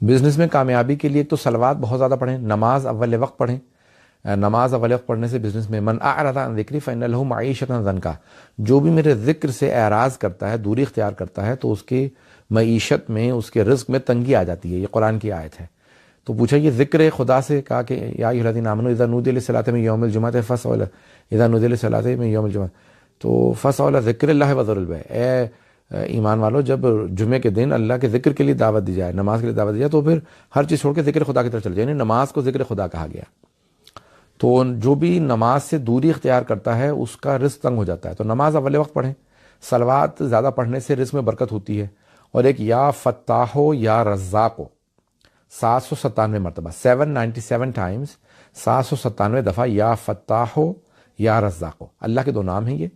Business میں کامیابی کے لیے تو صلوات بہت زیادہ پڑھیں، نماز اول وقت پڑھیں. نماز اول وقت پڑھنے سے بزنس میں من اعرض عن ذکری فإن له معیشۃ ضنکا، جو بھی میرے ذکر سے اعراض کرتا ہے، دوری اختیار کرتا ہے، تو اس کی معیشت میں، اس کے رزق میں تنگی آ جاتی ہے. یہ قرآن کی آیت ہے. تو پوچھا یہ ذکر خدا سے کہا کہ یا ایھا الذین آمنوا اذا نودی للصلاۃ من یوم الجمعۃ فاسعوا اذا نودی للصلاۃ من یوم الجمعۃ تو فاسعوا الی ذکر اللہ وذروا البیع. اے ایمان والو، جب جمعے کے دن اللہ کے ذکر کے لیے دعوت دی جائے، نماز کے لیے دعوت دی جائے، تو پھر ہر چیز چھوڑ کے ذکر خدا کی طرف چل جائے. یعنی نماز کو ذکر خدا کہا گیا. تو جو بھی نماز سے دوری اختیار کرتا ہے اس کا رزق تنگ ہو جاتا ہے. تو نماز اول وقت پڑھیں. صلوات زیادہ پڑھنے سے رزق میں برکت ہوتی ہے. اور ایک یا فتاحو یا رزاقو 797 مرتبہ، 797 ٹائمز، 797 دفعہ یا فتاحو یا رزاقو. اللہ کے دو نام ہیں یہ،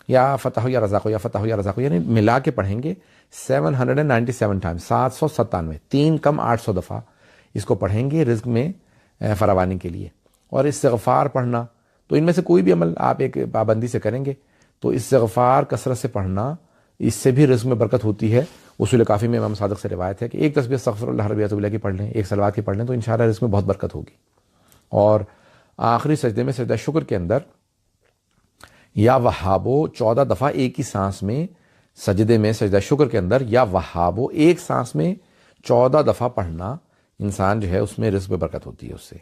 یا فتح یا رزاق، یا فتح یا رزاق، یعنی ملا کے پڑھیں گے 797 ٹائم، 797، 3 کم 800 دفعہ اس کو پڑھیں گے رزق میں فراوانی کے لیے. اور استغفار پڑھنا، تو ان میں سے کوئی بھی عمل آپ ایک پابندی سے کریں گے تو استغفار کثرت سے پڑھنا، اس سے بھی رزق میں برکت ہوتی ہے. اصول کافی میں امام صادق سے روایت ہے کہ ایک تسبیح استغفر اللہ ربی اتوب الیہ کی پڑھ لیں، ایک صلوات کی پڑھ لیں، تو انشاءاللہ رزق میں بہت برکت ہوگی. اور آخری سجدے میں، سجدہ شکر کے اندر، یا وہابو 14 دفعہ ایک ہی سانس میں، سجدے میں سجدہ شکر کے اندر یا وہابو ایک سانس میں 14 دفعہ پڑھنا، انسان جو ہے اس میں رزق میں برکت ہوتی ہے اس سے.